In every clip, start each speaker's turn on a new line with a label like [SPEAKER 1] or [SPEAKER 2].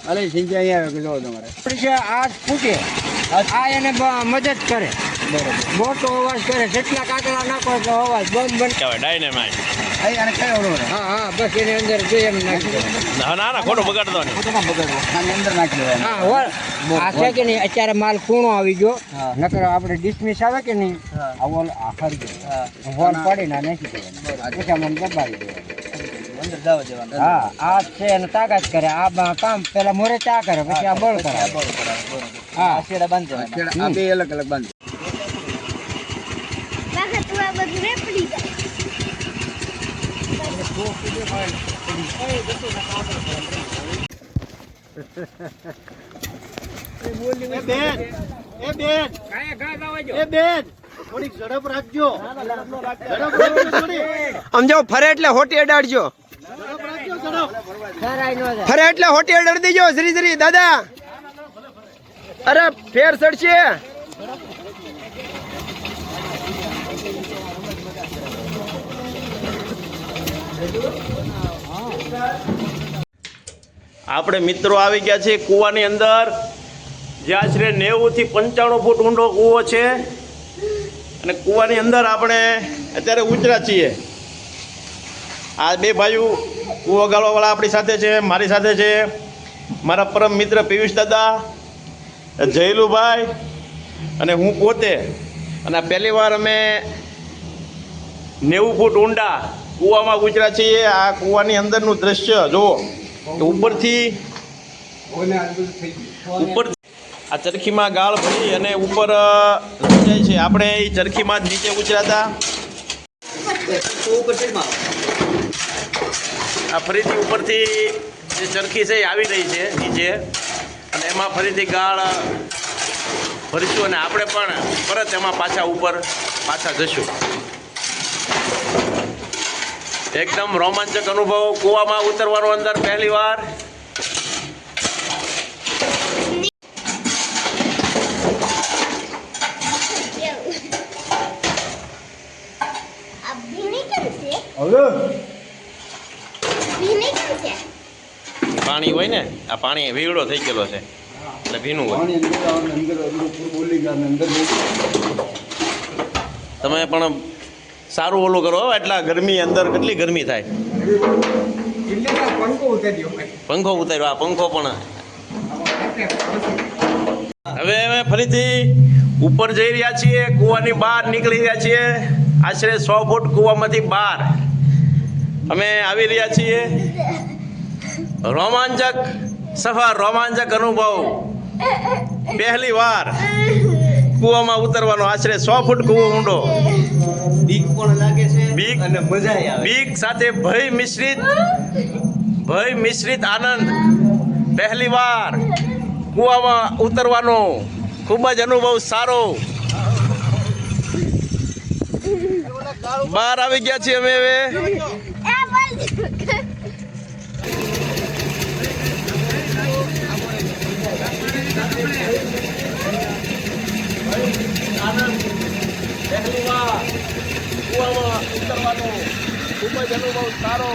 [SPEAKER 1] અરે સિંચાઈ આવે જો તમારે આ ફૂટે આ એને મદદ કરે મોટો અવાજ કરે જેટલા કાકડા નાખો એટલો અવાજ બમ બન કહેવાય ડાયનેમાઇટ. અને કયો હા હા બસ એની અંદર જે એમ નાખી દેવાનું. ના ના ખોટું બગાડતો નહીં. ખોટું બગાડો આની અંદર નાખી દેવાનું. હા આ છે કે નહીં અત્યારે માલ કૂણો આવી ગયો નકર આપણે ડિસમિસ આવે કે નહીં આવો આખર ગયો વોલ પાડીને નાખી દેવાનું પછી આમ દબાવી દેવાનું. હા આ છે એને તાકાત કરે આ કામ પેલા મોરે ચા કરે પછી આ બળ કરે. હા છેડા બાંધે આ બે અલગ અલગ બાંધે.
[SPEAKER 2] સમજો ફરે એટલે હોટી અડાડજો. ફરે એટલે હોટી અડાડી દેજો શ્રી શ્રી દાદા. અરે ફેર ચડશે.
[SPEAKER 3] આપણે મિત્રો આવી ગયા છે કૂવાની અંદર, જે આશરે 90 થી 95 ફૂટ ઊંડો કૂવો છે. અને કૂવાની અંદર આપણે અત્યારે ઉતર્યા છીએ. આ બે ભાઈઓ કૂવો ગાળવાવાળા આપણી સાથે છે, મારી સાથે છે મારા પરમ મિત્ર પિયુષ દાદા, જયલુભાઈ અને હું પોતે. અને પહેલી વાર અમે 90 ફૂટ ઊંડા કૂવામાં ઉતર્યા છીએ. આ કૂવાની અંદરનું દ્રશ્ય જુઓ તો ઉપરથી આ ચરખીમાં ગાળ ભરી અને ઉપર જાય છે. આપણે એ ચરખીમાં જ નીચે ઉતર્યા હતા. આ ફરીથી ઉપરથી જે ચરખી છે એ આવી રહી છે નીચે અને એમાં ફરીથી ગાળ ભરીશું અને આપણે પણ પરત એમાં પાછા ઉપર પાછા જશું. એકદમ રોમાંચક અનુભવ કૂવામાં ઉતરવાનો અંદર પહેલી વાર. પાણી હોય ને, આ પાણી વીવડો થઈ ગયેલો છે એટલે ભીનું હોય. તમે પણ સારું ઓલું કરો. એટલા ગરમી અંદર કેટલી ગરમી થાય. પંખો ઉતાર્યો. આ પંખો પણ હવે અમે ફરીથી ઉપર જઈ રહ્યા છીએ. કૂવાની બહાર નીકળી રહ્યા છીએ. આશરે 100 ફૂટ કૂવામાંથી બહાર અમે આવી રહ્યા છીએ. રોમાંચક સફર, રોમાંચક અનુભવ. પહેલી વાર કૂવામાં ઉતરવાનો. આશરે 100 ફૂટ કૂવો ઊંડો. બીક પણ લાગે છે અને મજા આવે. બીક સાથે ભય મિશ્રિત આનંદ. પહેલી વાર કૂવામાં ઉતરવાનો ખૂબ જ અનુભવ સારો. બહાર આવી ગયા છીએ અમે હવે. પહેલી વાર કૂવામાં ઉતરવાનો ખૂબ જ અનુભવ સારો.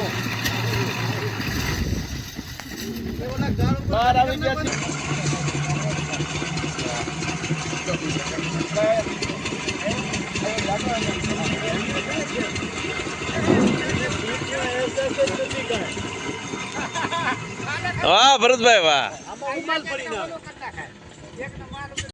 [SPEAKER 3] બહાર આવી ગયા છીએ. વાહ ભરતભાઈ વાહ.